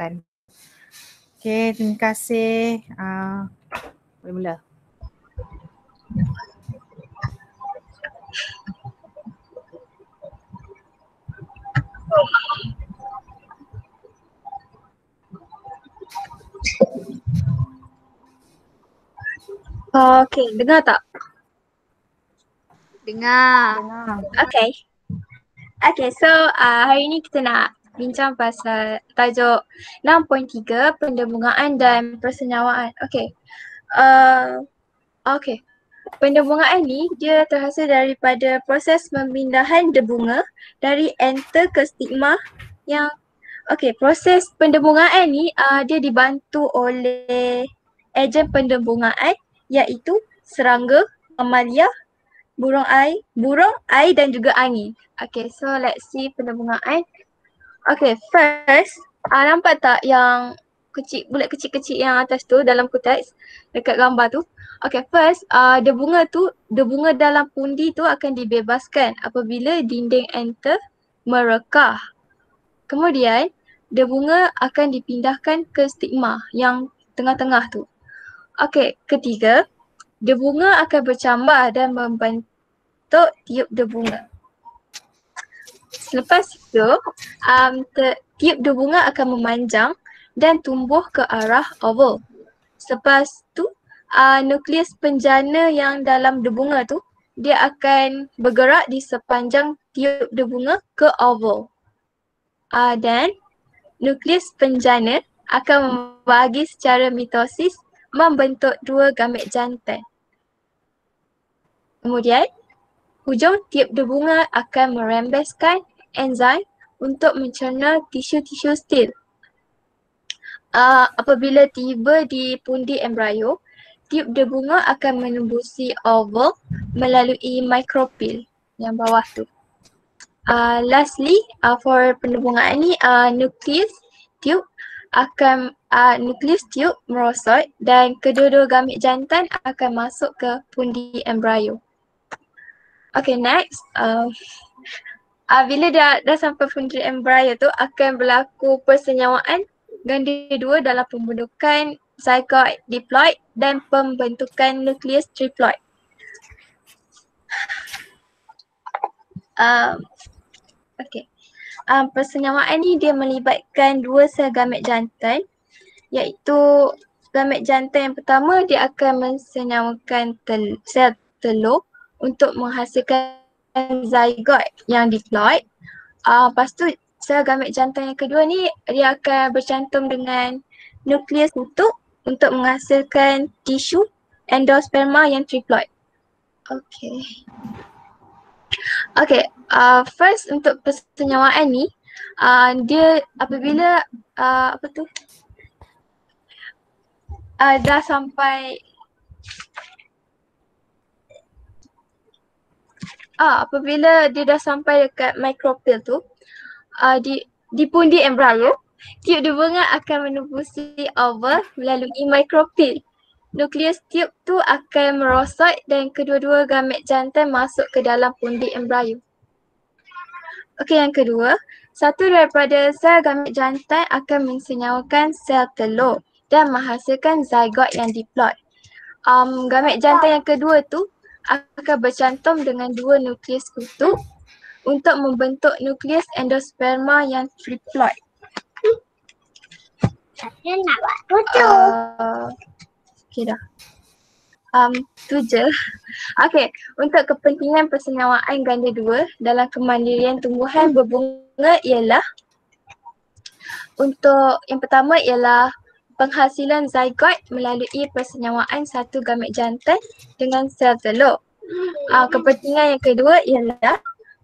silakan. Okey, terima kasih. Boleh mula. Okay, dengar tak? Dengar. Okay. Okay, so hari ni kita nak bincang pasal tajuk 6.3 Pendebungaan dan Persenyawaan. Okay. Okay. Pendebungaan ni dia terhasil daripada proses pemindahan debunga dari enter ke stigma yang proses pendebungaan ni dia dibantu oleh ejen pendebungaan iaitu serangga, mamalia, burung air dan juga angin. Okay, so let's see pendebungaan. Okay, first, nampak tak yang bulat kecil-kecil yang atas tu dalam konteks dekat gambar tu? Okay, first, debunga dalam pundi tu akan dibebaskan apabila dinding enter merekah. Kemudian, debunga akan dipindahkan ke stigma yang tengah-tengah tu. Okay, ketiga, debunga akan bercambah dan membentuk tiup debunga. Selepas itu, tiup debunga akan memanjang dan tumbuh ke arah oval. Selepas tu, nukleus penjana yang dalam debunga tu, dia akan bergerak di sepanjang tiup debunga ke oval. Dan nukleus penjana akan membahagi secara mitosis membentuk dua gamet jantan. Kemudian, hujung tiup debunga akan merembeskan enzim untuk mencerna tisu-tisu stil. Apabila tiba di pundi embrio, tiup debunga akan menembusi oval melalui micropyle yang bawah tu. Lastly, for pendebungaan ni, nukleus tiup merosot dan kedua-dua gamet jantan akan masuk ke pundi embrio. Okay, next. Bila dah sampai pundi embrio tu akan berlaku persenyawaan ganda dua dalam pembentukan zygote diploid dan pembentukan nukleus triploid. Persenyawaan ni dia melibatkan dua sel gamet jantan, iaitu gamet jantan yang pertama dia akan mensenyawakan sel telur untuk menghasilkan zygote yang diploid. Lepas tu sel gamet jantan yang kedua ni dia akan bercantum dengan nukleus kutub untuk menghasilkan tisu endosperma yang triploid. First untuk persenyawaan ni dia apabila dah sampai apabila dia dah sampai dekat micropyle tu, di pundi embrio, tiup debunga akan menembusi oval melalui micropyle. Nukleus tiup tu akan merosot dan kedua-dua gamet jantan masuk ke dalam pundi embrio. Yang kedua, satu daripada sel gamet jantan akan mensenyawakan sel telur dan menghasilkan zygote yang diploid. Gamet jantan yang kedua tu akan bercantum dengan dua nukleus kutub untuk membentuk nukleus endosperma yang triploid. Saya nak buat tutup. Okay dah. Tu je. Untuk kepentingan persenyawaan ganda dua dalam kemandirian tumbuhan berbunga ialah untuk yang pertama ialah penghasilan zygote melalui persenyawaan satu gamet jantan dengan sel telur. Kepentingan yang kedua ialah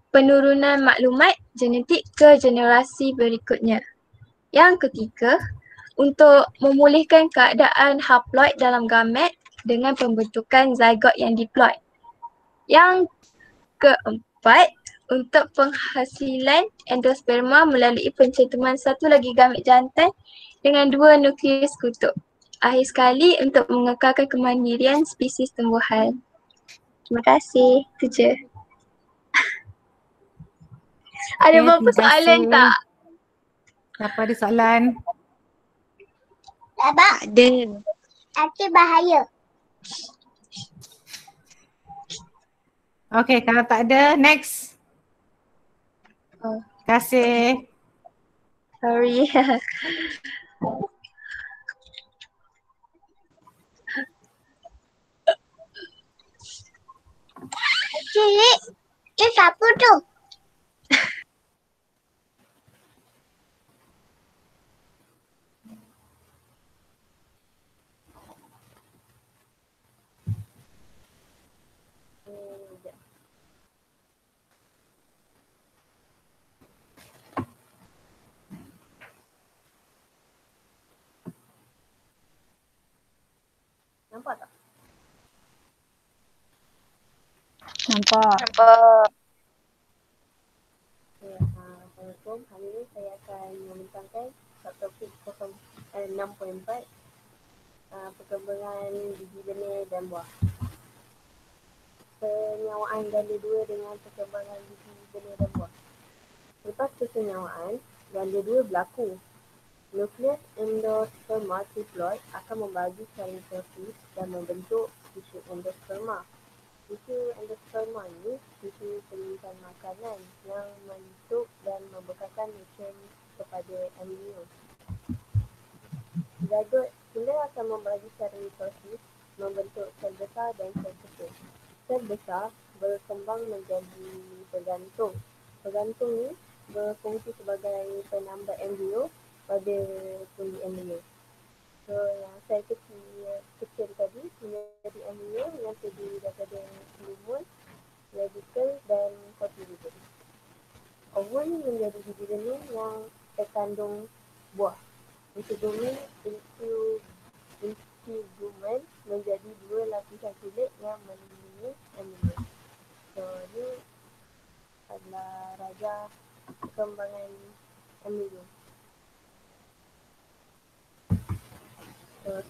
penurunan maklumat genetik ke generasi berikutnya. Yang ketiga, untuk memulihkan keadaan haploid dalam gamet dengan pembentukan zygote yang diploid. Yang keempat, untuk penghasilan endosperma melalui pencantuman satu lagi gamet jantan dengan dua nukleus kutub. Akhir sekali untuk mengekalkan kemandirian spesies tumbuhan. Terima kasih. Itu je. Ada berapa soalan tak? Siapa ada soalan? Tak ada. Nanti bahaya. Okay, kalau tak ada, next. Oh, Terima kasih. sorry. Cik, ini siapa tu? Nampak tak? Nampak. Nampak. Assalamualaikum. Hari ini saya akan membentangkan subtopik 6.4 perkembangan biji benih dan buah. Penyawaan ganda 2 dengan perkembangan biji benih dan buah. Lepas kesenyawaan, ganda 2 berlaku. Nukleus endosperma triploid akan membagi cairan mitosis dan membentuk tisu endosperma. Tisu endosperma ini tisu penyimpan makanan yang membentuk dan membekalkan nutrien kepada embrio. Zagot pula akan membagi cairan mitosis membentuk sel besar dan sel kecil. Sel besar berkembang menjadi pegantung. Pegantung ini berfungsi sebagai penambah embrio pada kulit embrio. So yang sel kecil tadi menjadi embrio yang terdiri daripada lumen, radikel dan cotyledon. Ovum menjadi biji benih yang terkandung buah. Integumen menjadi dua lapisan kulit yang melindungi embrio. So ini adalah raja perkembangan embrio.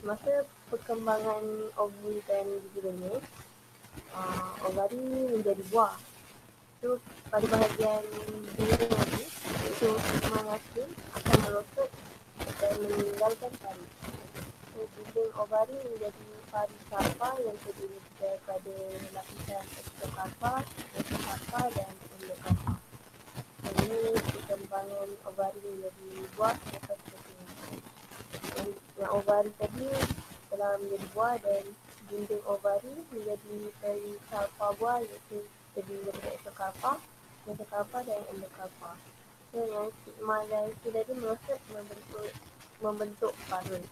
Semasa perkembangan ovum dan biji benih, ovari menjadi buah. So pada bahagian dinding nanti, iaitu stigma nasib akan merosot dan meninggalkan pari. So dinding ovari menjadi pari karpa yang terdiri daripada lapisan ektokarpa, mesokarpa dan endokarpa. Ini perkembangan ovari menjadi buah lepas perkembangan. Yang ovari tadi telah menjadi buah dan dinding ovari menjadi perikarpa buah iaitu terdiri daripada ektokarpa, mesokarpa dan endokarpa. So yang stigma dan itu tadi merosot membentuk parul.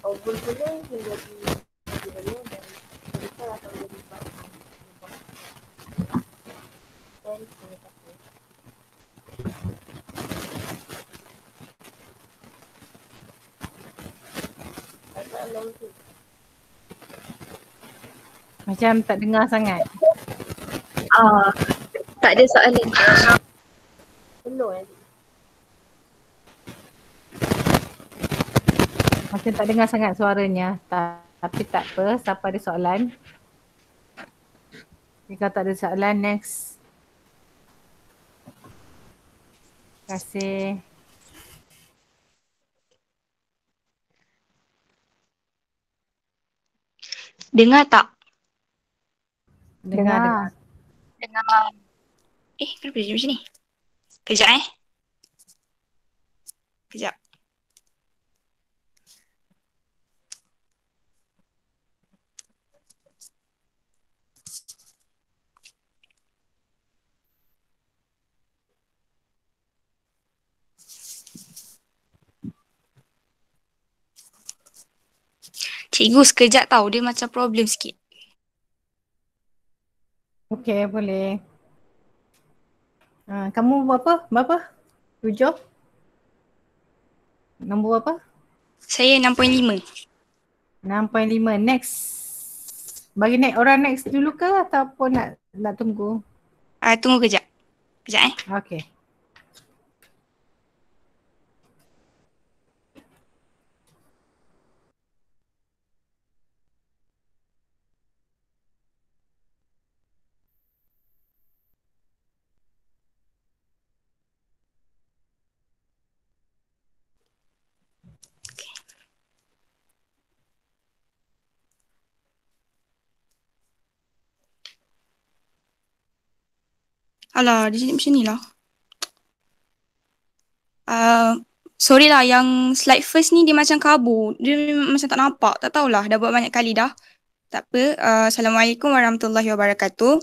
Ovum pula menjadi biji benih dan radikel akan menjadi buah. Dan terima kasih. Soalan tu. Macam tak dengar sangat. Tak ada soalan. Penuh Macam tak dengar sangat suaranya. Tapi tak apa, siapa ada soalan? Jika tak ada soalan, next. Terima kasih. Dengar tak? Dengar. Dengar. Kenapa dia macam ni? Kejap Kejap. Cikgu sekejap tau, dia macam problem sikit. Okey, boleh. Kamu berapa? Berapa? 7? Nombor berapa? Saya 6.5. 6.5. Next. Bagi orang next dulu ke ataupun nak tunggu? Tunggu kejap. Kejap Okey. Alah, dia jadi macam ni lah. Sorry lah, yang slide first ni dia macam kabur. Dia macam tak nampak. Tak tahulah, dah buat banyak kali dah. Tak apa. Assalamualaikum warahmatullahi wabarakatuh.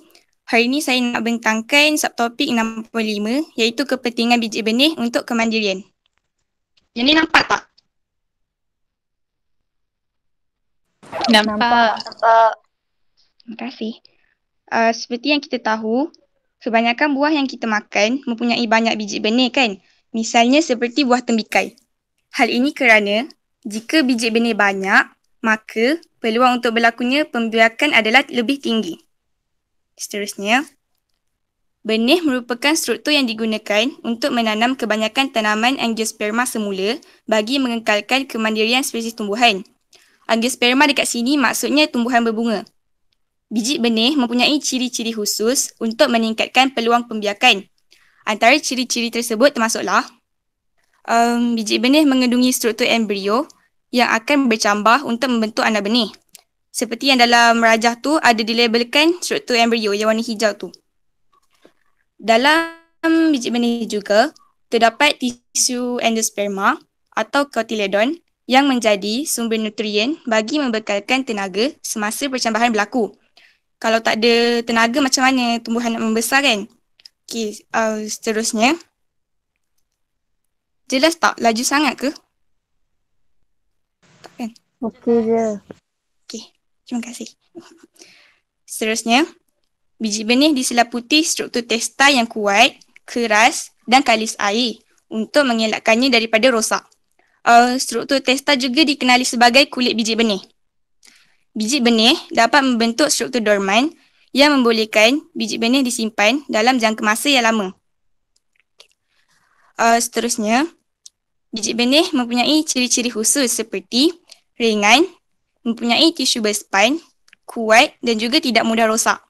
Hari ni saya nak bentangkan subtopik 65 iaitu kepentingan biji benih untuk kemandirian. Yang ni nampak tak? Nampak. Terima kasih. Seperti yang kita tahu, kebanyakan buah yang kita makan mempunyai banyak biji benih kan? Misalnya seperti buah tembikai. Hal ini kerana jika biji benih banyak, maka peluang untuk berlakunya pembiakan adalah lebih tinggi. Seterusnya, benih merupakan struktur yang digunakan untuk menanam kebanyakan tanaman angiosperma semula bagi mengekalkan kemandirian spesies tumbuhan. Angiosperma dekat sini maksudnya tumbuhan berbunga. Biji benih mempunyai ciri-ciri khusus untuk meningkatkan peluang pembiakan. Antara ciri-ciri tersebut termasuklah biji benih mengandungi struktur embrio yang akan bercambah untuk membentuk anak benih. Seperti yang dalam rajah tu ada dilabelkan struktur embrio yang warna hijau tu. Dalam biji benih juga terdapat tisu endosperma atau cotyledon yang menjadi sumber nutrien bagi membekalkan tenaga semasa percambahan berlaku. Kalau tak ada tenaga macam mana tumbuhan nak membesar kan? Okey, seterusnya. Jelas tak? Laju sangat ke? Tak kan? Okey je. Okey, terima kasih. Seterusnya, biji benih diselaputi struktur testa yang kuat, keras dan kalis air untuk mengelakkannya daripada rosak. Struktur testa juga dikenali sebagai kulit biji benih. Biji benih dapat membentuk struktur dorman yang membolehkan biji benih disimpan dalam jangka masa yang lama. Seterusnya, biji benih mempunyai ciri-ciri khusus seperti ringan, mempunyai tisu berspan, kuat dan juga tidak mudah rosak.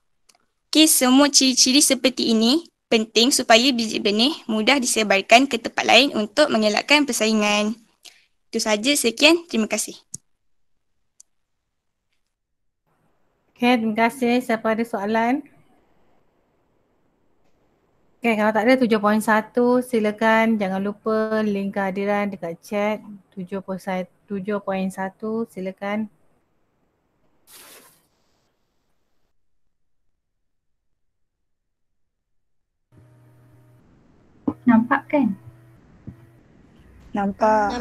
Okey, semua ciri-ciri seperti ini penting supaya biji benih mudah disebarkan ke tempat lain untuk mengelakkan persaingan. Itu saja, sekian. Terima kasih. Okay, terima kasih. Siapa ada soalan? Okay, kalau tak ada 7.1 silakan jangan lupa link kehadiran dekat chat 7.1 silakan. Nampak kan? Nampak.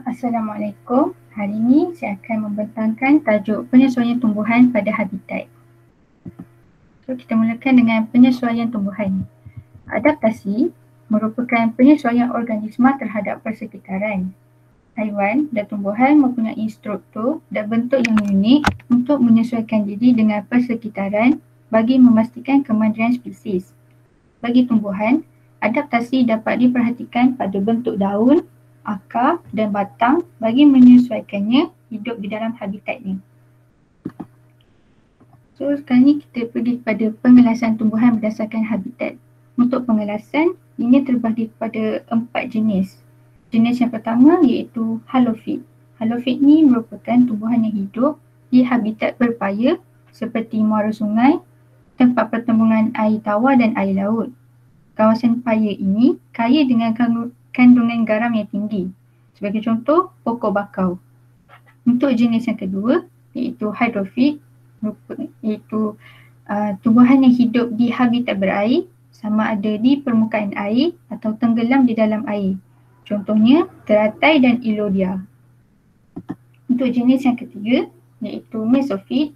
Assalamualaikum. Hari ini saya akan membentangkan tajuk penyesuaian tumbuhan pada habitat. So, kita mulakan dengan penyesuaian tumbuhan. Adaptasi merupakan penyesuaian organisma terhadap persekitaran. Haiwan dan tumbuhan mempunyai struktur dan bentuk yang unik untuk menyesuaikan diri dengan persekitaran bagi memastikan kemandirian spesies. Bagi tumbuhan, adaptasi dapat diperhatikan pada bentuk daun, akar dan batang bagi menyesuaikannya hidup di dalam habitatnya. So sekarang ni kita pergi pada pengelasan tumbuhan berdasarkan habitat. Untuk pengelasan, ini terbahagi pada 4 jenis. Jenis yang pertama iaitu halofit. Halofit ni merupakan tumbuhan yang hidup di habitat berpaya seperti muara sungai, tempat pertembungan air tawar dan air laut. Kawasan paya ini kaya dengan kandungan garam yang tinggi. Sebagai contoh, pokok bakau. Untuk jenis yang kedua iaitu hydrofit, iaitu tumbuhan yang hidup di habitat berair sama ada di permukaan air atau tenggelam di dalam air. Contohnya teratai dan ilodia. Untuk jenis yang ketiga iaitu mesofit,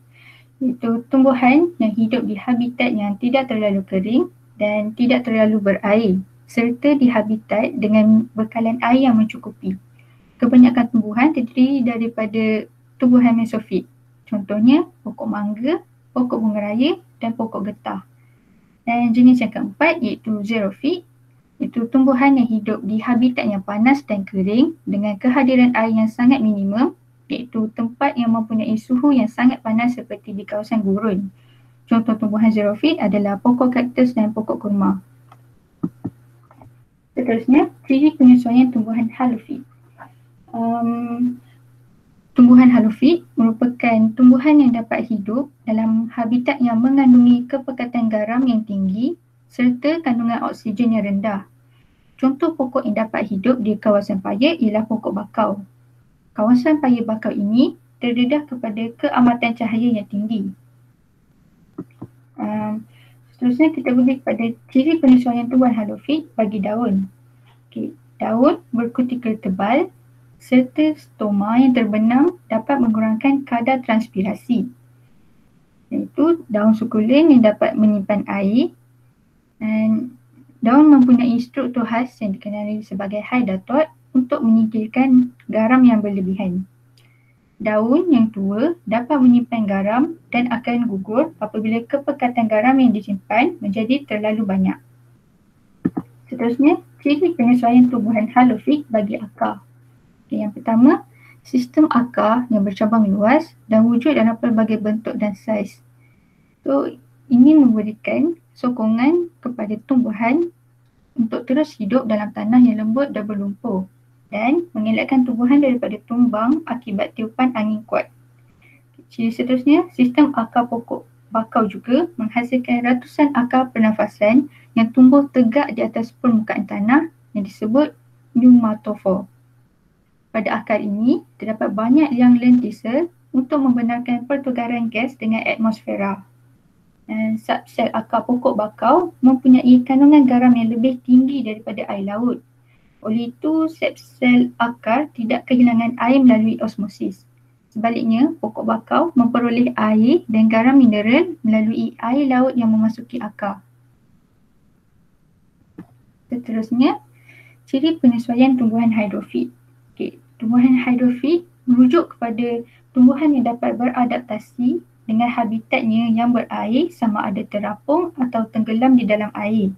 iaitu tumbuhan yang hidup di habitat yang tidak terlalu kering dan tidak terlalu berair serta di habitat dengan bekalan air yang mencukupi. Kebanyakan tumbuhan terdiri daripada tumbuhan mesofit. Contohnya pokok mangga, pokok bunga raya dan pokok getah. Dan jenis yang keempat iaitu xerophyte, iaitu tumbuhan yang hidup di habitat yang panas dan kering dengan kehadiran air yang sangat minimum, iaitu tempat yang mempunyai suhu yang sangat panas seperti di kawasan gurun. Contoh tumbuhan xerophyte adalah pokok kaktus dan pokok kurma. Seterusnya, ciri penyesuaian tumbuhan halofit. Tumbuhan halofit merupakan tumbuhan yang dapat hidup dalam habitat yang mengandungi kepekatan garam yang tinggi serta kandungan oksigen yang rendah. Contoh pokok yang dapat hidup di kawasan paya ialah pokok bakau. Kawasan paya bakau ini terdedah kepada keamatan cahaya yang tinggi. Seterusnya kita pergi kepada ciri penyesuaian tumbuhan halofit bagi daun. Daun berkutikel tebal serta stoma yang terbenam dapat mengurangkan kadar transpirasi. Iaitu daun sukulin yang dapat menyimpan air dan daun mempunyai struktur khas yang dikenali sebagai hydatod untuk menyingkirkan garam yang berlebihan. Daun yang tua dapat menyimpan garam dan akan gugur apabila kepekatan garam yang disimpan menjadi terlalu banyak. Seterusnya, ciri penyesuaian tumbuhan halofit bagi akar. Yang pertama, sistem akar yang bercabang luas dan wujud dalam pelbagai bentuk dan saiz. So, ini memberikan sokongan kepada tumbuhan untuk terus hidup dalam tanah yang lembut dan berlumpur dan mengelakkan tumbuhan daripada tumbang akibat tiupan angin kuat. Ciri seterusnya, sistem akar pokok bakau juga menghasilkan ratusan akar pernafasan yang tumbuh tegak di atas permukaan tanah yang disebut pneumatophore. Pada akar ini, terdapat banyak liang lentisa untuk membenarkan pertukaran gas dengan atmosfera. Dan subsel akar pokok bakau mempunyai kandungan garam yang lebih tinggi daripada air laut. Oleh itu, sel akar tidak kehilangan air melalui osmosis. Sebaliknya, pokok bakau memperoleh air dan garam mineral melalui air laut yang memasuki akar. Seterusnya, ciri penyesuaian tumbuhan hidrofit. Tumbuhan hidrofit merujuk kepada tumbuhan yang dapat beradaptasi dengan habitatnya yang berair sama ada terapung atau tenggelam di dalam air.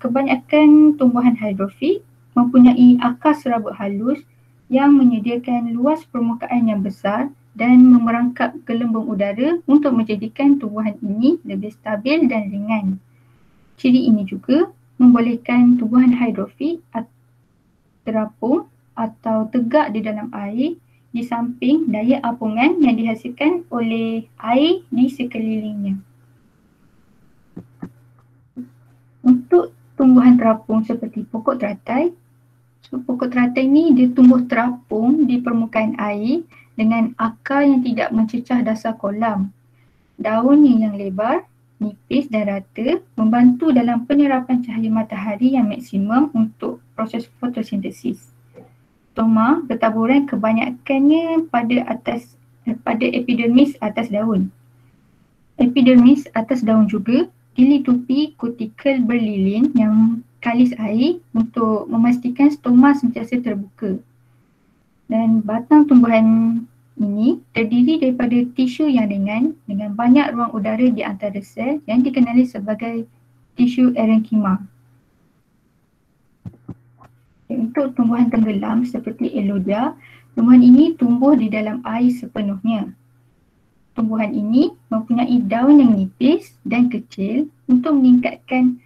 Kebanyakan tumbuhan hidrofit mempunyai akar serabut halus yang menyediakan luas permukaan yang besar dan memerangkap gelembung udara untuk menjadikan tumbuhan ini lebih stabil dan ringan. Ciri ini juga membolehkan tumbuhan hidrofit terapung atau tegak di dalam air di samping daya apungan yang dihasilkan oleh air di sekelilingnya. Untuk tumbuhan terapung seperti pokok teratai, pokok teratai ni dia tumbuh terapung di permukaan air dengan akar yang tidak mencecah dasar kolam. Daunnya yang lebar, nipis dan rata membantu dalam penyerapan cahaya matahari yang maksimum untuk proses fotosintesis. Stoma bertaburan kebanyakannya pada epidermis atas daun. Epidermis atas daun juga dilitupi kutikel berlilin yang kalis air untuk memastikan stoma sentiasa terbuka. Dan batang tumbuhan ini terdiri daripada tisu yang ringan dengan banyak ruang udara di antara sel yang dikenali sebagai tisu erenkima. Untuk tumbuhan tenggelam seperti Elodea, tumbuhan ini tumbuh di dalam air sepenuhnya. Tumbuhan ini mempunyai daun yang nipis dan kecil untuk meningkatkan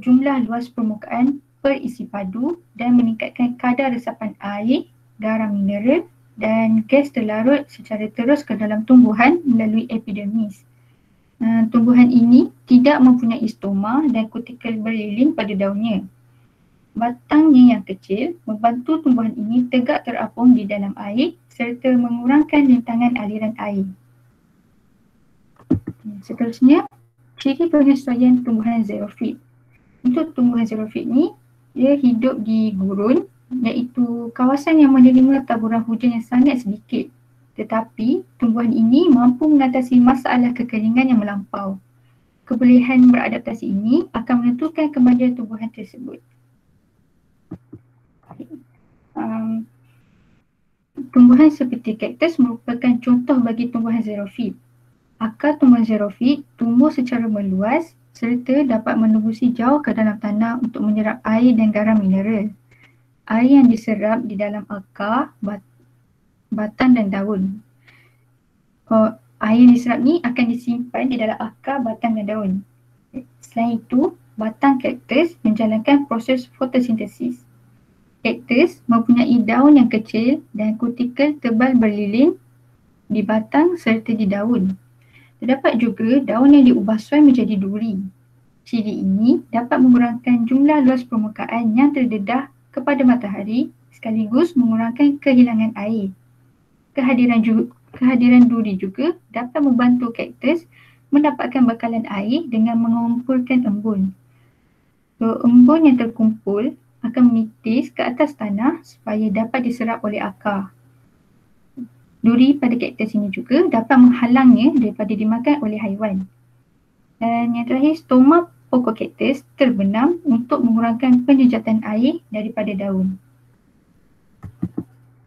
jumlah luas permukaan perisi padu dan meningkatkan kadar resapan air, garam mineral dan gas terlarut secara terus ke dalam tumbuhan melalui epidermis. Tumbuhan ini tidak mempunyai stoma dan kutikel berlilin pada daunnya. Batangnya yang kecil membantu tumbuhan ini tegak terapung di dalam air serta mengurangkan rintangan aliran air. Seterusnya, ciri penyesuaian tumbuhan xerophyte. Untuk tumbuhan xerophyte ni, dia hidup di gurun iaitu kawasan yang menerima taburan hujan yang sangat sedikit. Tetapi, tumbuhan ini mampu mengatasi masalah kekeringan yang melampau. Kebolehan beradaptasi ini akan menentukan kemajuan tumbuhan tersebut. Tumbuhan seperti kaktus merupakan contoh bagi tumbuhan xerophyte. Akar tumbuhan xerophyte tumbuh secara meluas serta dapat menembusi jauh ke dalam tanah untuk menyerap air dan garam mineral. Air yang diserap di dalam akar, batang dan daun. Air yang diserap ni akan disimpan di dalam akar, batang dan daun. Selain itu, batang kaktus menjalankan proses fotosintesis. Kaktus mempunyai daun yang kecil dan kutikel tebal berlilin di batang serta di daun. Terdapat juga daun yang diubah suai menjadi duri. Ciri ini dapat mengurangkan jumlah luas permukaan yang terdedah kepada matahari sekaligus mengurangkan kehilangan air. Kehadiran duri juga dapat membantu kaktus mendapatkan bekalan air dengan mengumpulkan embun. Embun yang terkumpul akan menitis ke atas tanah supaya dapat diserap oleh akar. Duri pada kaktus ini juga dapat menghalangnya daripada dimakan oleh haiwan. Dan yang terakhir, stoma pokok kaktus terbenam untuk mengurangkan penjejatan air daripada daun.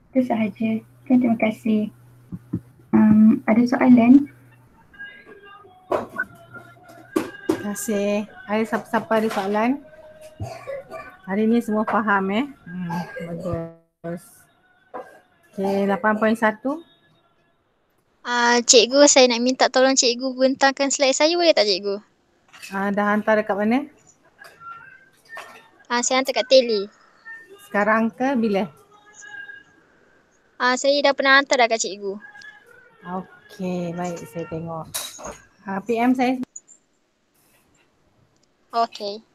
Itu sahaja. Terima kasih. Ada soalan? Terima kasih. Ada siapa-siapa ada soalan? Hari ni semua faham bagus. Okey, 8.1. Cikgu, saya nak minta tolong cikgu bentangkan slide saya, boleh tak cikgu? Dah hantar dekat mana? Saya hantar kat tele. Sekarang ke bila? Saya dah pernah hantar dah kat cikgu. Okey, baik, saya tengok. PM saya. Okey.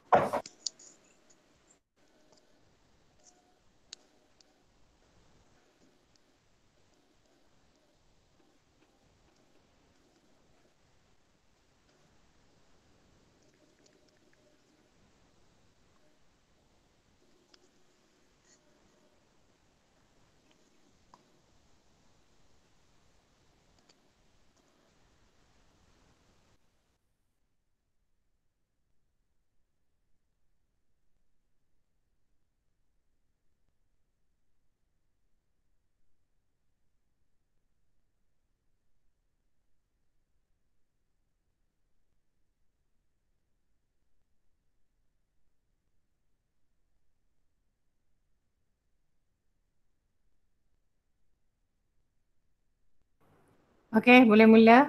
Okey, boleh mula.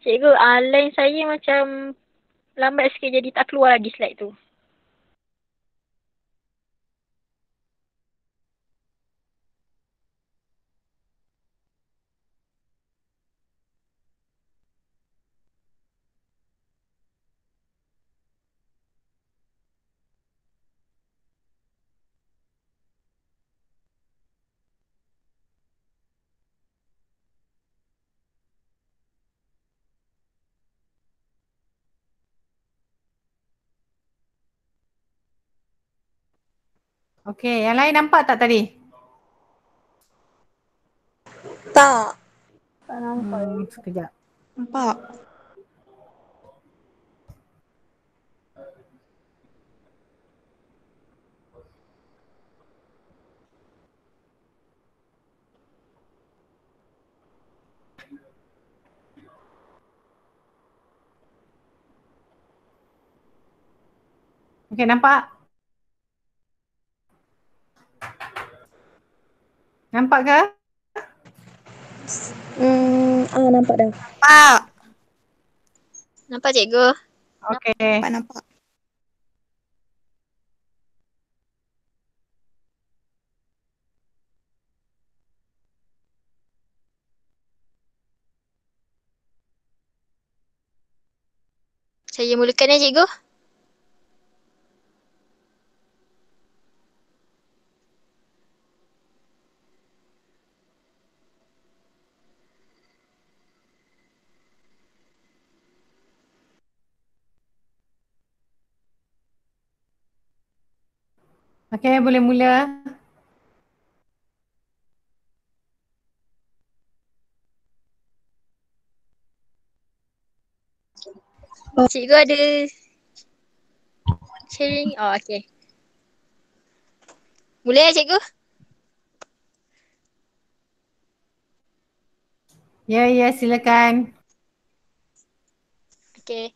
Cikgu, line saya macam lambat sikit jadi tak keluar lagi slide tu. Okey, yang lain nampak tak tadi? Tak. Sekejap. Nampak. Okey, nampak? Nampak ke? Nampak dah. Nampak. Nampak cikgu? Okey. Nampak. Saya mulakan ya cikgu? Okey, boleh mula. Cikgu ada sharing. Oh, okey. Boleh ya cikgu? Ya, ya, silakan. Okey.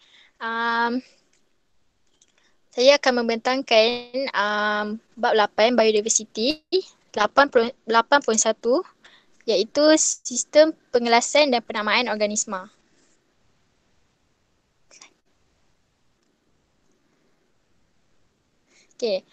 Saya akan membentangkan bab 8 biodiversity 8.1 iaitu sistem pengelasan dan penamaan organisma. Okey.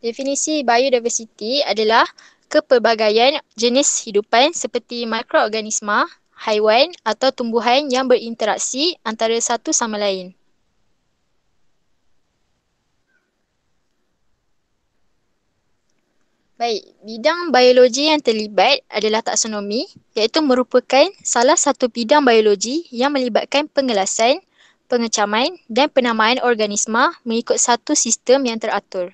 Definisi biodiversity adalah kepelbagaian jenis hidupan seperti mikroorganisma, haiwan atau tumbuhan yang berinteraksi antara satu sama lain. Baik, bidang biologi yang terlibat adalah taksonomi, iaitu merupakan salah satu bidang biologi yang melibatkan pengelasan, pengecaman dan penamaan organisma mengikut satu sistem yang teratur.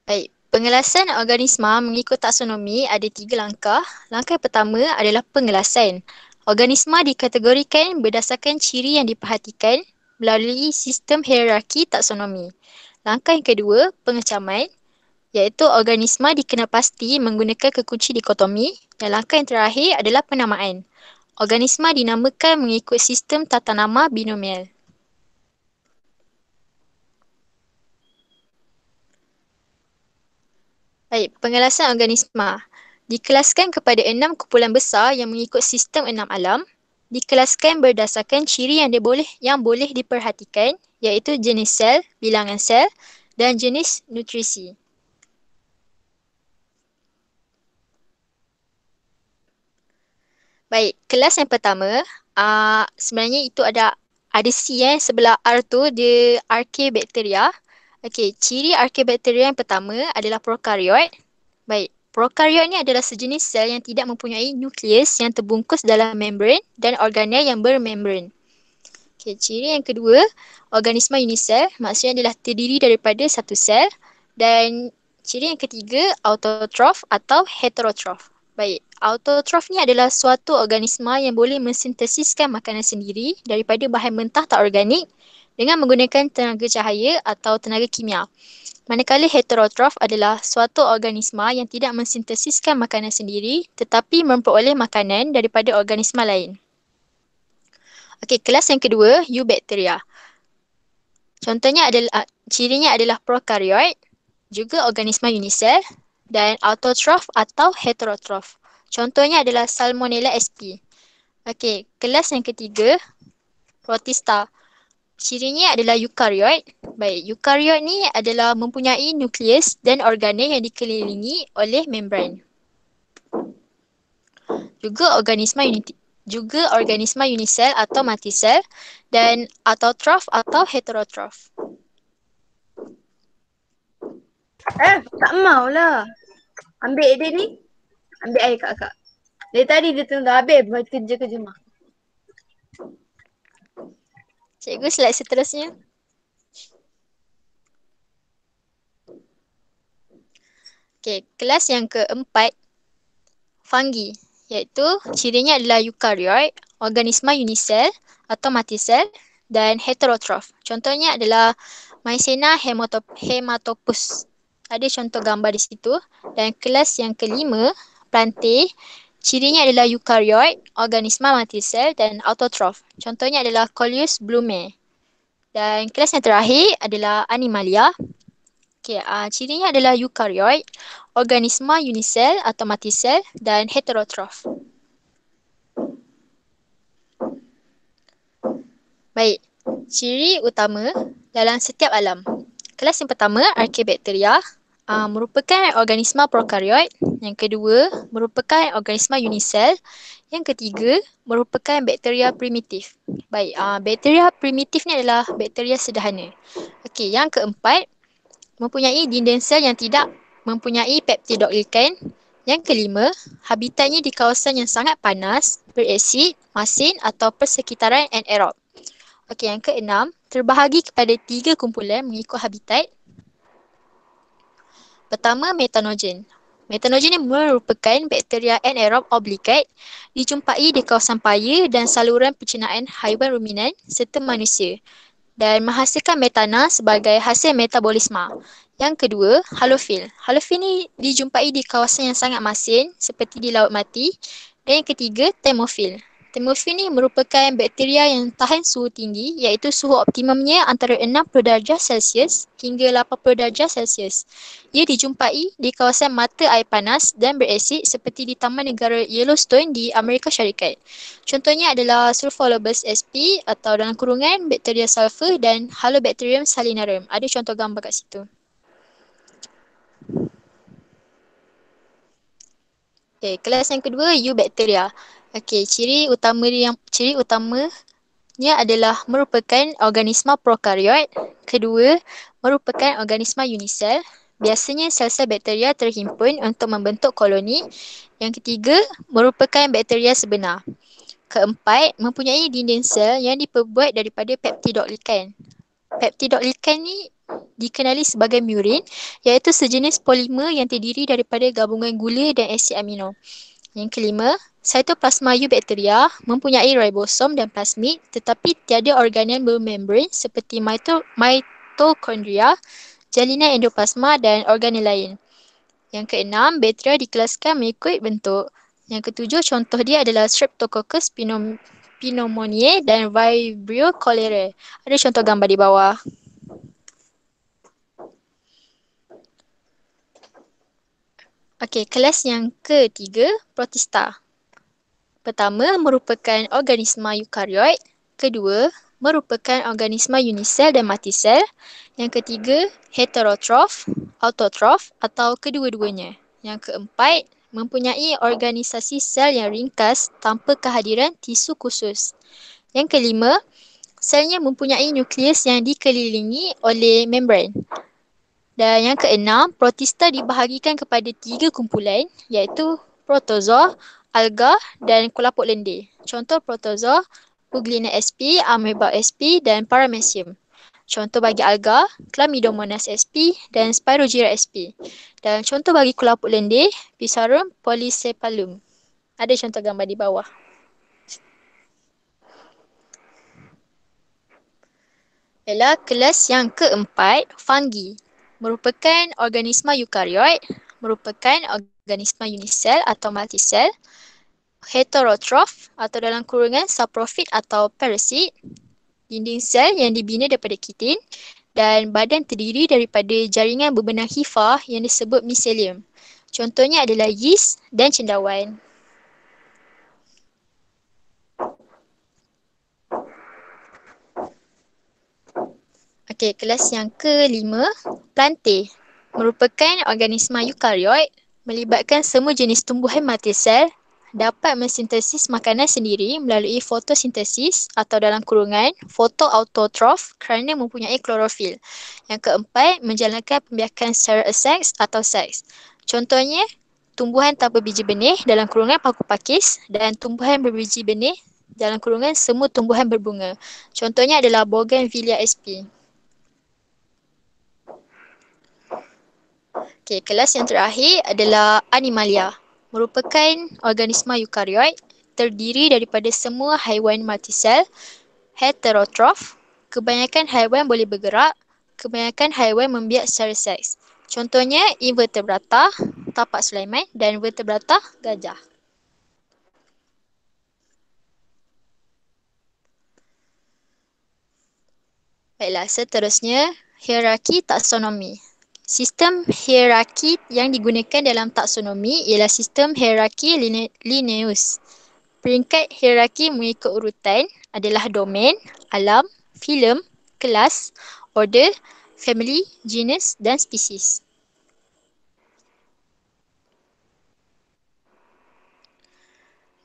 Baik, pengelasan organisma mengikut taksonomi ada 3 langkah. Langkah pertama adalah pengelasan. Organisma dikategorikan berdasarkan ciri yang diperhatikan melalui sistem hierarki taksonomi. Langkah yang kedua, pengecaman, iaitu organisma dikenal pasti menggunakan kekunci dikotomi. Dan langkah yang terakhir adalah penamaan. Organisma dinamakan mengikut sistem tata nama binomial. Baik, pengelasan organisma. Dikelaskan kepada 6 kumpulan besar yang mengikut sistem 6 alam. Dikelaskan berdasarkan ciri yang boleh diperhatikan, iaitu jenis sel, bilangan sel dan jenis nutrisi. Baik, kelas yang pertama, sebenarnya itu ada C sebelah R tu dia Archaebacteria. Okey, ciri Archaebacteria yang pertama adalah prokariot. Baik, prokariot ni adalah sejenis sel yang tidak mempunyai nukleus yang terbungkus dalam membran dan organel yang bermembran. Okey, ciri yang kedua, organisma unisel, maksudnya adalah terdiri daripada satu sel. Dan ciri yang ketiga, autotrof atau heterotrof. Baik, autotrof ni adalah suatu organisma yang boleh mensintesiskan makanan sendiri daripada bahan mentah tak organik dengan menggunakan tenaga cahaya atau tenaga kimia. Manakala heterotrof adalah suatu organisma yang tidak mensintesiskan makanan sendiri tetapi memperoleh makanan daripada organisma lain. Okey, kelas yang kedua, Eubacteria. Contohnya adalah, cirinya adalah prokariot, juga organisma unisel dan autotrof atau heterotrof. Contohnya adalah Salmonella sp. Okey, kelas yang ketiga, Protista. Cirinya adalah eukariot. Baik, eukariot ni adalah mempunyai nukleus dan organel yang dikelilingi oleh membran. Juga organisma unisel atau multisel dan autotrof atau heterotrof. Tak maulah. Ambil dia ni. Ambil air kakak. Dari tadi dia tengah habis buat kerja-kerja mak. Cikgu, slide seterusnya. Okey, kelas yang keempat, fungi, iaitu cirinya adalah eukariot, organisma unisel atau multisel dan heterotrof. Contohnya adalah Mycena hematopus. Ada contoh gambar di situ. Dan kelas yang kelima, plantae, cirinya adalah eukariot, organisma multisel dan autotrof. Contohnya adalah Coleus blume. Dan kelas yang terakhir adalah animalia. Okay, cirinya adalah eukariot, organisma unisel atau multisel dan heterotrof. Baik, ciri utama dalam setiap alam. Kelas yang pertama, Archaebacteria, merupakan organisma prokariot. Yang kedua, merupakan organisma unisel. Yang ketiga, merupakan bakteria primitif. Baik, bakteria primitif ni adalah bakteria sederhana. Okey, yang keempat, mempunyai dinding sel yang tidak mempunyai peptidoglycan. Yang kelima, habitatnya di kawasan yang sangat panas, berasid, masin atau persekitaran anaerob. Okey, yang keenam, terbahagi kepada 3 kumpulan mengikut habitat. Pertama, metanogen. Metanogen ini merupakan bakteria anaerob obligat, dijumpai di kawasan paya dan saluran pencernaan haiwan ruminan serta manusia. dan menghasilkan metana sebagai hasil metabolisma. Yang kedua, halofil. Halofil ni dijumpai di kawasan yang sangat masin seperti di laut mati. Dan yang ketiga, termofil. Termofil ni merupakan bakteria yang tahan suhu tinggi iaitu suhu optimumnya antara 60 darjah Celsius hingga 80 darjah Celsius. Ia dijumpai di kawasan mata air panas dan berasid seperti di Taman Negara Yellowstone di Amerika Syarikat. Contohnya adalah Sulfolobus sp atau dalam kurungan bakteria sulfur dan Halobacterium salinarum. Ada contoh gambar kat situ. Okay, kelas yang kedua, eubacteria. Okey, ciri utamanya adalah merupakan organisma prokariot. Kedua, merupakan organisma unisel. Biasanya sel-sel bakteria terhimpun untuk membentuk koloni. Yang ketiga, merupakan bakteria sebenar. Keempat, mempunyai dinding sel yang diperbuat daripada peptidoglycan. Peptidoglycan ni dikenali sebagai murin, iaitu sejenis polimer yang terdiri daripada gabungan gula dan asid amino. Yang kelima, cytoplasma eubacteria mempunyai ribosom dan plasmid tetapi tiada organel bermembran seperti mitokondria, jalinan endoplasma dan organel lain. Yang keenam, bakteria dikelaskan mengikut bentuk. Yang ketujuh, contoh dia adalah Streptococcus pneumoniae dan Vibrio cholerae. Ada contoh gambar di bawah. Okey, kelas yang ketiga, protista. Pertama, merupakan organisma eukariot. Kedua, merupakan organisma unisel dan multisel. Yang ketiga, heterotrof, autotrof atau kedua-duanya. Yang keempat, mempunyai organisasi sel yang ringkas tanpa kehadiran tisu khusus. Yang kelima, selnya mempunyai nukleus yang dikelilingi oleh membran. Dan yang keenam, protista dibahagikan kepada 3 kumpulan iaitu protozoa, alga dan kulaput lendir. Contoh protozoa, Euglena sp, Amoeba sp dan Paramecium. Contoh bagi alga, Chlamydomonas sp dan Spirogyra sp. Dan contoh bagi kulaput lendir, Physarum polycephalum. Ada contoh gambar di bawah. Ialah kelas yang keempat, fungi. Merupakan organisma eukariot, merupakan organisma unisel atau multisel, heterotrof atau dalam kurungan saprofit atau parasit, dinding sel yang dibina daripada kitin dan badan terdiri daripada jaringan berbenang hifah yang disebut miselium. Contohnya adalah yeast dan cendawan. Okey, kelas yang kelima, plantae. Merupakan organisma eukariot, melibatkan semua jenis tumbuhan multisel, dapat mensintesis makanan sendiri melalui fotosintesis atau dalam kurungan fotoautotrof kerana mempunyai klorofil. Yang keempat, menjalankan pembiakan secara aseks atau seks. Contohnya, tumbuhan tanpa biji benih dalam kurungan paku pakis dan tumbuhan berbiji benih dalam kurungan semua tumbuhan berbunga. Contohnya adalah Bougainvillea sp. Okey, kelas yang terakhir adalah animalia. Merupakan organisma eukariot, terdiri daripada semua haiwan multisel, heterotrof, kebanyakan haiwan boleh bergerak, kebanyakan haiwan membiak secara seks. Contohnya invertebrata, tapak Sulaiman dan vertebrata gajah. Baiklah, seterusnya hierarki taksonomi. Sistem hierarki yang digunakan dalam taksonomi ialah sistem hierarki Linnaeus. Peringkat hierarki mengikut urutan adalah domain, alam, filem, kelas, order, family, genus dan spesies.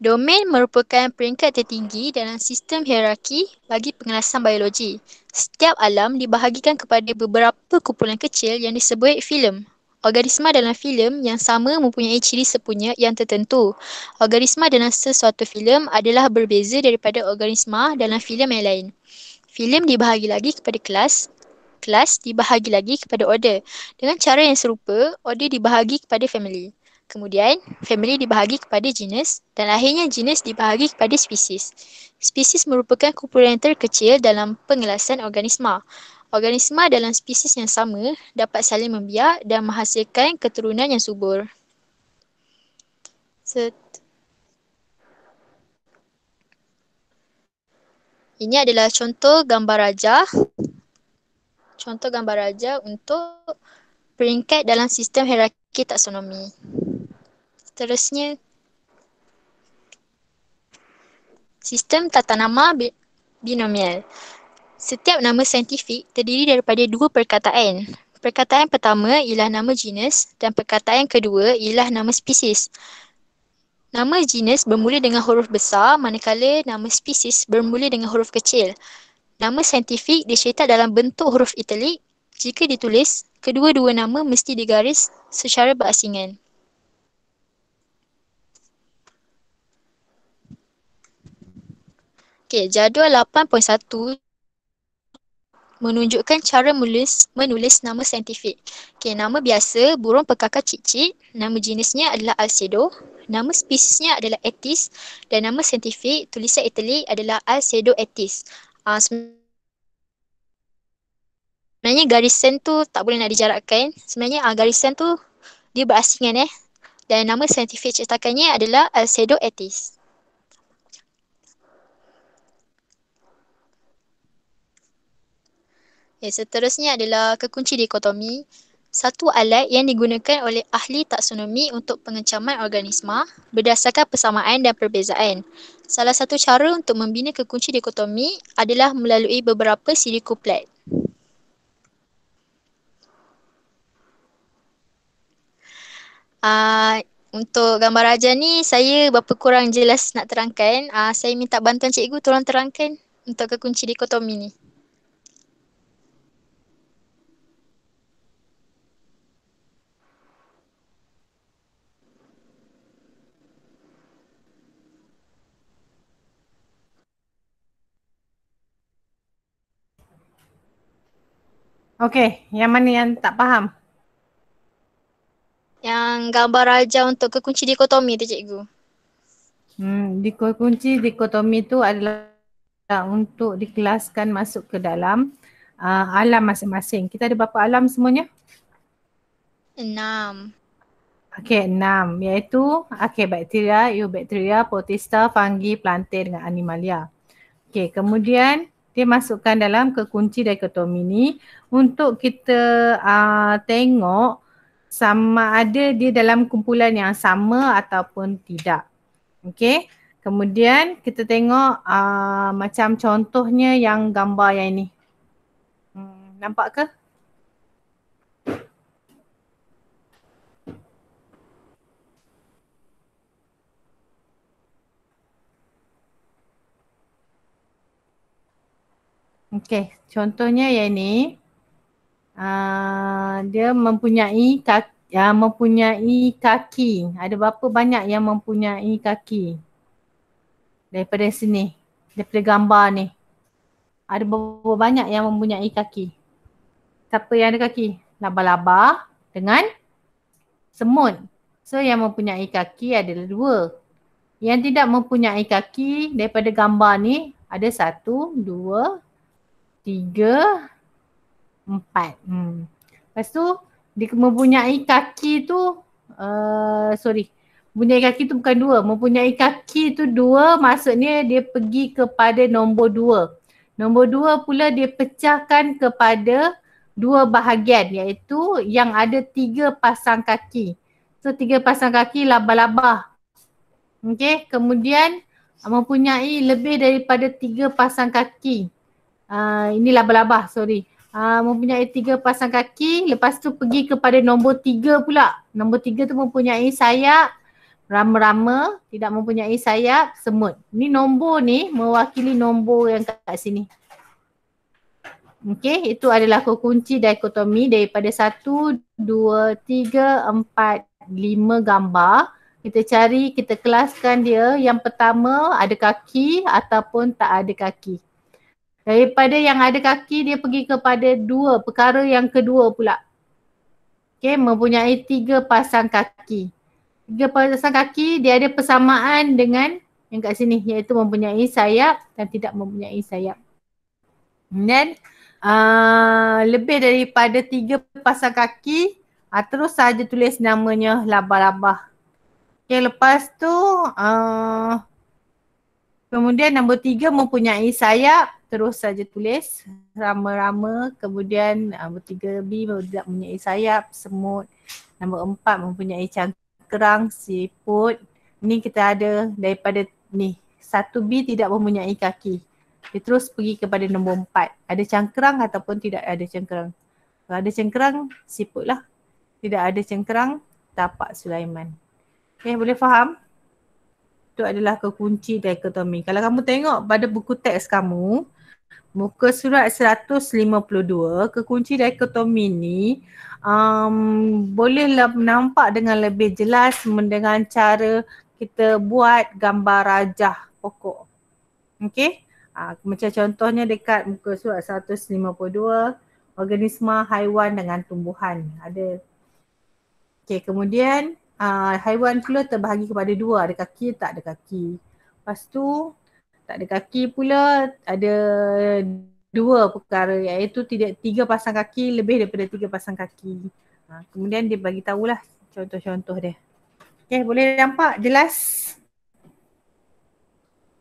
Domain merupakan peringkat tertinggi dalam sistem hierarki bagi pengelasan biologi. Setiap alam dibahagikan kepada beberapa kumpulan kecil yang disebut filem. Organisma dalam filem yang sama mempunyai ciri sepunya yang tertentu. Organisma dalam sesuatu filem adalah berbeza daripada organisma dalam filem yang lain. Filem dibahagi lagi kepada kelas. Kelas dibahagi lagi kepada order. Dengan cara yang serupa, order dibahagi kepada family. Kemudian, family dibahagi kepada genus dan akhirnya genus dibahagi kepada spesies. Spesies merupakan kumpulan yang terkecil dalam pengelasan organisma. Organisma dalam spesies yang sama dapat saling membiak dan menghasilkan keturunan yang subur. Ini adalah contoh gambar rajah. Contoh gambar rajah untuk peringkat dalam sistem hierarki taksonomi. Seterusnya, sistem tata nama binomial. Setiap nama saintifik terdiri daripada dua perkataan. Perkataan pertama ialah nama genus dan perkataan kedua ialah nama spesies. Nama genus bermula dengan huruf besar manakala nama spesies bermula dengan huruf kecil. Nama saintifik dicetak dalam bentuk huruf italik. Jika ditulis, kedua-dua nama mesti digaris secara berasingan. Okey, jadual 8.1 menunjukkan cara menulis nama saintifik. Okey, nama biasa burung pekakar cicit, nama jenisnya adalah Alcedo, nama spesiesnya adalah Atis dan nama saintifik tulisan italik adalah Alcedo Atis. Sebenarnya garisan tu tak boleh nak dijarakkan. Sebenarnya garisan tu dia berasingan dan nama saintifik cetakannya adalah Alcedo Atis. Seterusnya adalah kekunci dikotomi. Satu alat yang digunakan oleh ahli taksonomi untuk pengecaman organisma berdasarkan persamaan dan perbezaan. Salah satu cara untuk membina kekunci dikotomi adalah melalui beberapa siri kuplet. Untuk gambar rajah ni saya berapa kurang jelas nak terangkan. Saya minta bantuan cikgu tolong terangkan untuk kekunci dikotomi ni. Okey, yang mana yang tak faham? Yang gambar rajah untuk kekunci dikotomi tu cikgu. Kunci dikotomi tu adalah untuk dikelaskan masuk ke dalam alam masing-masing. Kita ada berapa alam semuanya? 6. Okey, 6 iaitu bakteria, eubacteria, protista, fungi, plantae dengan animalia. Okey, kemudian dia masukkan dalam kekunci dikotomi ni untuk kita tengok sama ada dia dalam kumpulan yang sama ataupun tidak. Okey, kemudian kita tengok macam contohnya yang gambar yang ini. Nampak ke? Okey, contohnya yang ini. Dia mempunyai kaki. Ada berapa banyak yang mempunyai kaki? Daripada sini, daripada gambar ni. Ada berapa banyak yang mempunyai kaki? Siapa yang ada kaki? Laba-laba dengan semut. So yang mempunyai kaki adalah 2. Yang tidak mempunyai kaki daripada gambar ni ada 1, 2, 3, 4. Lepas tu dia mempunyai kaki tu mempunyai kaki tu bukan 2. Mempunyai kaki tu 2 maksudnya dia pergi kepada nombor 2. Nombor 2 pula dia pecahkan kepada 2 bahagian iaitu yang ada 3 pasang kaki. So 3 pasang kaki laba-laba. Okey, kemudian mempunyai lebih daripada 3 pasang kaki. Ini laba-laba, mempunyai 3 pasang kaki, lepas tu pergi kepada nombor 3 pula. Nombor 3 tu mempunyai sayap, rama-rama, tidak mempunyai sayap, semut. Ni nombor ni mewakili nombor yang kat sini. Okey, itu adalah kekunci dikotomi daripada 1, 2, 3, 4, 5 gambar. Kita cari, kita kelaskan dia. Yang pertama ada kaki ataupun tak ada kaki. Daripada yang ada kaki dia pergi kepada 2, perkara yang kedua pula. Okey, mempunyai 3 pasang kaki. 3 pasang kaki dia ada persamaan dengan yang kat sini, iaitu mempunyai sayap dan tidak mempunyai sayap. Dan lebih daripada 3 pasang kaki, terus saja tulis namanya labah-labah. Okay, lepas tu kemudian nombor 3 mempunyai sayap, terus saja tulis rama-rama. Kemudian nombor 3B tidak mempunyai sayap, semut. Nombor 4 mempunyai cangkerang, siput. Ni kita ada daripada ni, 1B tidak mempunyai kaki. Dia terus pergi kepada nombor 4. Ada cangkerang ataupun tidak ada cangkerang. Kalau ada cangkerang, siput lah. Tidak ada cangkerang, tapak Sulaiman. Okay, boleh faham? Itu adalah kekunci dikotomi. Kalau kamu tengok pada buku teks kamu, muka surat 152, kekunci dikotomi ni bolehlah nampak dengan lebih jelas dengan cara kita buat gambar rajah pokok. Okey? Macam contohnya dekat muka surat 152, organisma haiwan dengan tumbuhan. Ada. Okey, kemudian haiwan pula terbahagi kepada 2, ada kaki, tak ada kaki. Lepas tu tak ada kaki pula, ada 2 perkara, iaitu 3 pasang kaki, lebih daripada 3 pasang kaki. Kemudian dia bagi tahulah contoh-contoh dia. Okey, boleh nampak jelas?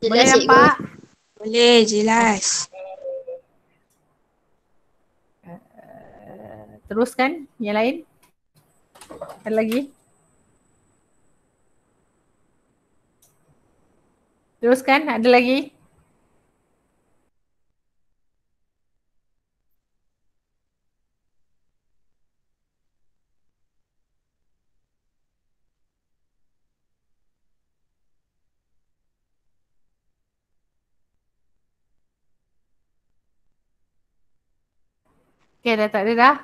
Boleh Jelas, nampak? Boleh, jelas. Teruskan yang lain. Ada lagi? Teruskan, ada lagi? Okay, dah tak ada dah.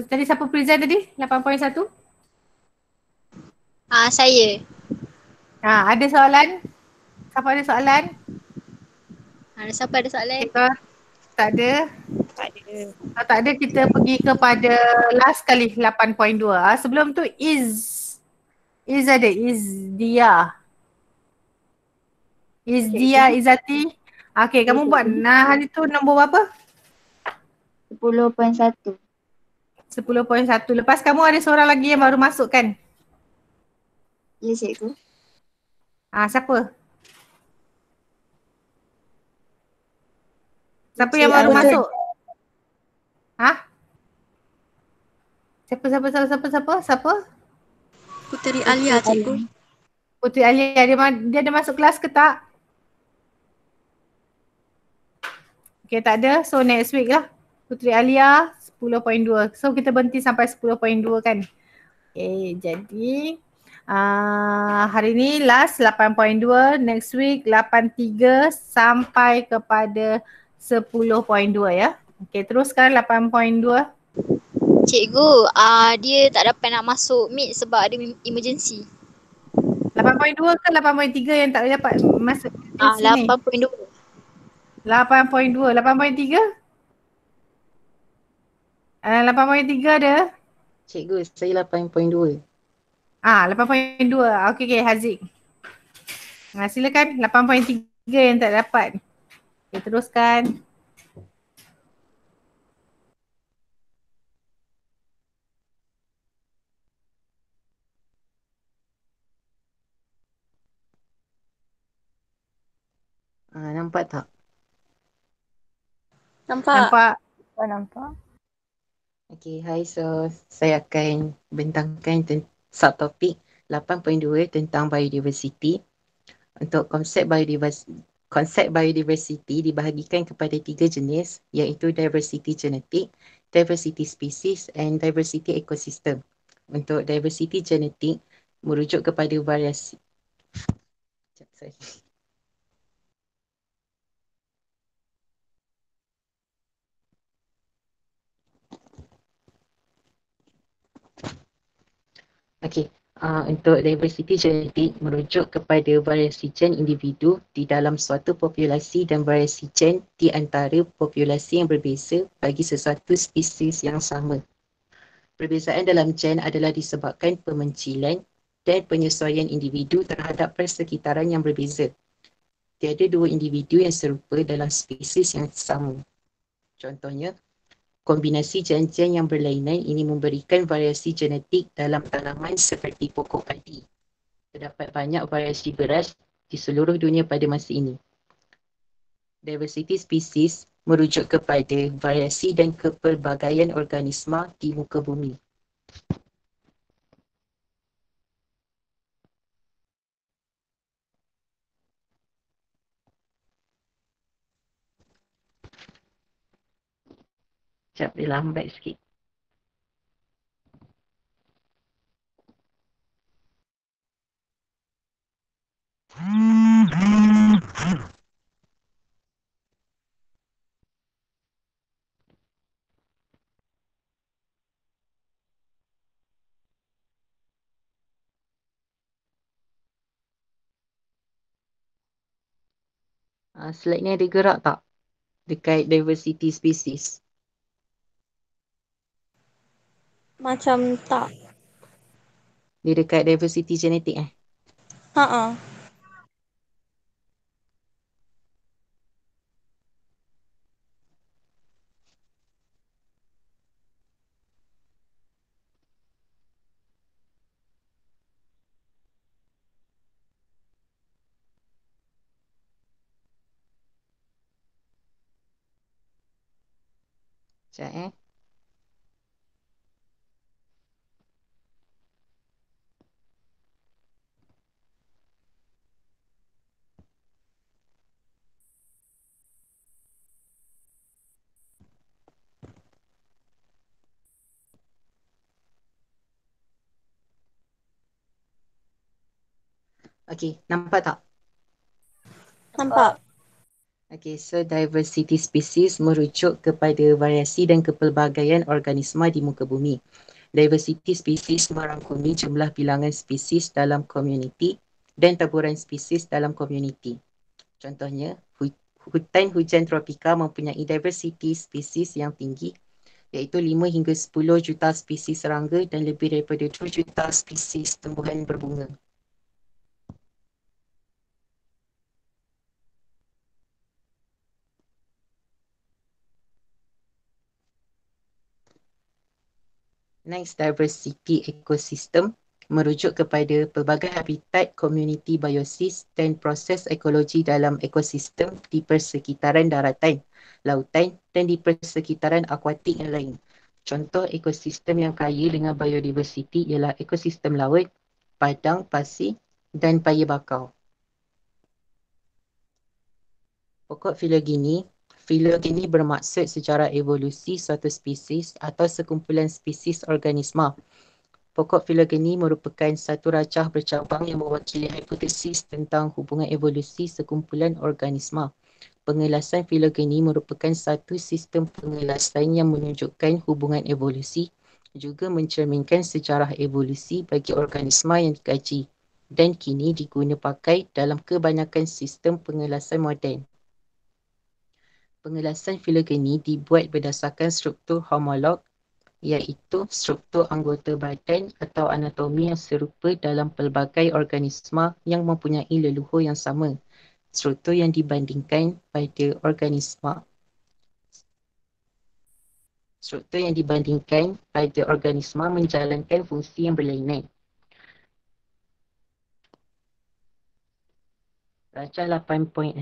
Tadi siapa present tadi? 8.1? Saya. Ada soalan? Siapa ada soalan? Siapa ada soalan? Okay, kalau tak ada. Tak ada. Kalau tak ada, kita pergi kepada last kali 8.2. Sebelum tu is ada, is dia. Is dia, Izati. Okay, kamu buat hari tu nombor berapa? 10.1. 10.1. Lepas kamu ada seorang lagi yang baru masuk kan? Ya, cikgu. Siapa? Siapa Cik yang baru Alia. masuk? Siapa? Puteri Alia, cikgu. Puteri Alia, dia ada masuk kelas ke tak? Okay, tak ada. So next week lah. Puteri Alia 10.2. So kita berhenti sampai 10.2 kan? Okay, jadi hari ni last 8.2, next week 8.3 sampai kepada 10.2 ya. Okay, teruskan 8.2. Cikgu, dia tak dapat nak masuk meet sebab ada emergency. 8.2 ke 8.3 yang tak dapat masuk sini? 8.2. 8.2. 8.3? 8.3 ada? Cikgu, saya 8.2. 8.2. Okey, Haziq. Silakan 8.3 yang tak dapat. Okay, teruskan. Nampak tak? Nampak? Okey, hai. So, saya akan bentangkan subtopik 8.2 tentang biodiversity. Untuk konsep biodiversity dibahagikan kepada 3 jenis, iaitu diversity genetik, diversity species and diversity ekosistem. Untuk diversity genetik merujuk kepada variasi. Okey, untuk diversity genetik merujuk kepada variasi gen individu di dalam suatu populasi dan variasi gen di antara populasi yang berbeza bagi sesuatu spesies yang sama. Perbezaan dalam gen adalah disebabkan pemencilan, dan penyesuaian individu terhadap persekitaran yang berbeza. Tiada dua individu yang serupa dalam spesies yang sama. Contohnya, kombinasi gen-gen yang berlainan ini memberikan variasi genetik dalam tanaman seperti pokok padi. Terdapat banyak variasi beras di seluruh dunia pada masa ini. Diversity spesies merujuk kepada variasi dan kepelbagaian organisma di muka bumi. Sekejap, dia lambat sikit. Slide ni ada gerak tak? Dekat diversity species. Macam tak. Dia dekat diversity genetik Ha. Sekejap Okey, nampak tak? Nampak. Okey, so diversity species merujuk kepada variasi dan kepelbagaian organisma di muka bumi. Diversity species merangkumi jumlah bilangan spesies dalam komuniti dan taburan spesies dalam komuniti. Contohnya, hutan hujan tropika mempunyai diversity spesies yang tinggi, iaitu 5 hingga 10 juta spesies serangga dan lebih daripada 2 juta spesies tumbuhan berbunga. Next, diversity ekosistem merujuk kepada pelbagai habitat, komuniti biosis dan proses ekologi dalam ekosistem di persekitaran daratan, lautan dan di persekitaran akuatik yang lain. Contoh ekosistem yang kaya dengan biodiversiti ialah ekosistem laut, padang pasir dan paya bakau. Pokok filogeni. Filogeni bermaksud sejarah evolusi suatu spesies atau sekumpulan spesies organisma. Pokok filogeni merupakan satu racah bercabang yang mewakili hipotesis tentang hubungan evolusi sekumpulan organisma. Pengelasan filogeni merupakan satu sistem pengelasan yang menunjukkan hubungan evolusi, juga mencerminkan sejarah evolusi bagi organisma yang dikaji dan kini diguna pakai dalam kebanyakan sistem pengelasan moden. Pengelasan filogeni dibuat berdasarkan struktur homolog, iaitu struktur anggota badan atau anatomi yang serupa dalam pelbagai organisma yang mempunyai leluhur yang sama. Struktur yang dibandingkan pada organisma menjalankan fungsi yang berlainan. Racah 8.6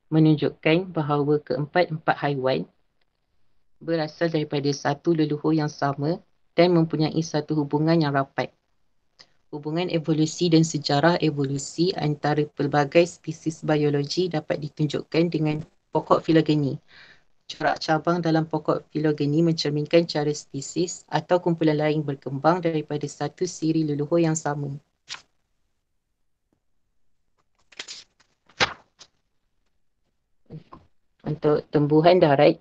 menunjukkan bahawa keempat-empat haiwan berasal daripada satu leluhur yang sama dan mempunyai satu hubungan yang rapat. Hubungan evolusi dan sejarah evolusi antara pelbagai spesies biologi dapat ditunjukkan dengan pokok filogeni. Corak cabang dalam pokok filogeni mencerminkan cara spesies atau kumpulan lain berkembang daripada satu siri leluhur yang sama. Untuk tumbuhan darat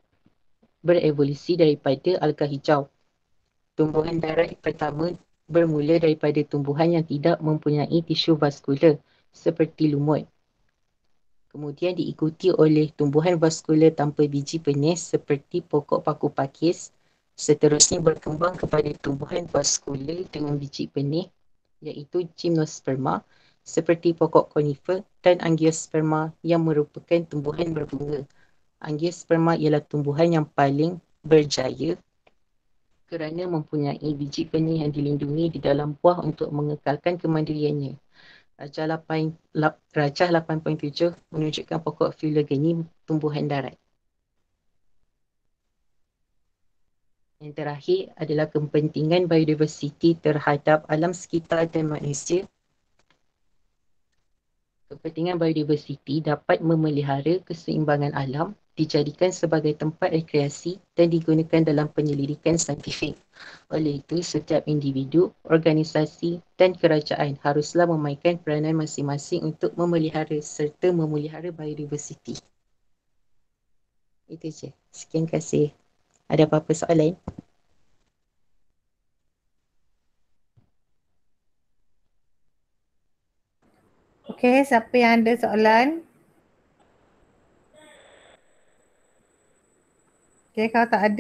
berevolusi daripada alga hijau. Tumbuhan darat pertama bermula daripada tumbuhan yang tidak mempunyai tisu vaskular seperti lumut. Kemudian diikuti oleh tumbuhan vaskular tanpa biji penis seperti pokok paku pakis. Seterusnya berkembang kepada tumbuhan vaskular dengan biji penis iaitu gymnosperma seperti pokok konifer dan angiosperma yang merupakan tumbuhan berbunga. Angiosperma ialah tumbuhan yang paling berjaya kerana mempunyai biji benih yang dilindungi di dalam buah untuk mengekalkan kemandiriannya. Rajah 8.7 menunjukkan pokok phylogeny tumbuhan darat. Yang terakhir adalah kepentingan biodiversiti terhadap alam sekitar dan manusia. Kepentingan biodiversiti dapat memelihara keseimbangan alam, dijadikan sebagai tempat rekreasi dan digunakan dalam penyelidikan saintifik. Oleh itu, setiap individu, organisasi dan kerajaan haruslah memainkan peranan masing-masing untuk memelihara serta memelihara biodiversiti. Itu je. Sekian kasih. Ada apa-apa soalan? Okey, siapa yang ada soalan? Okey, kalau tak ada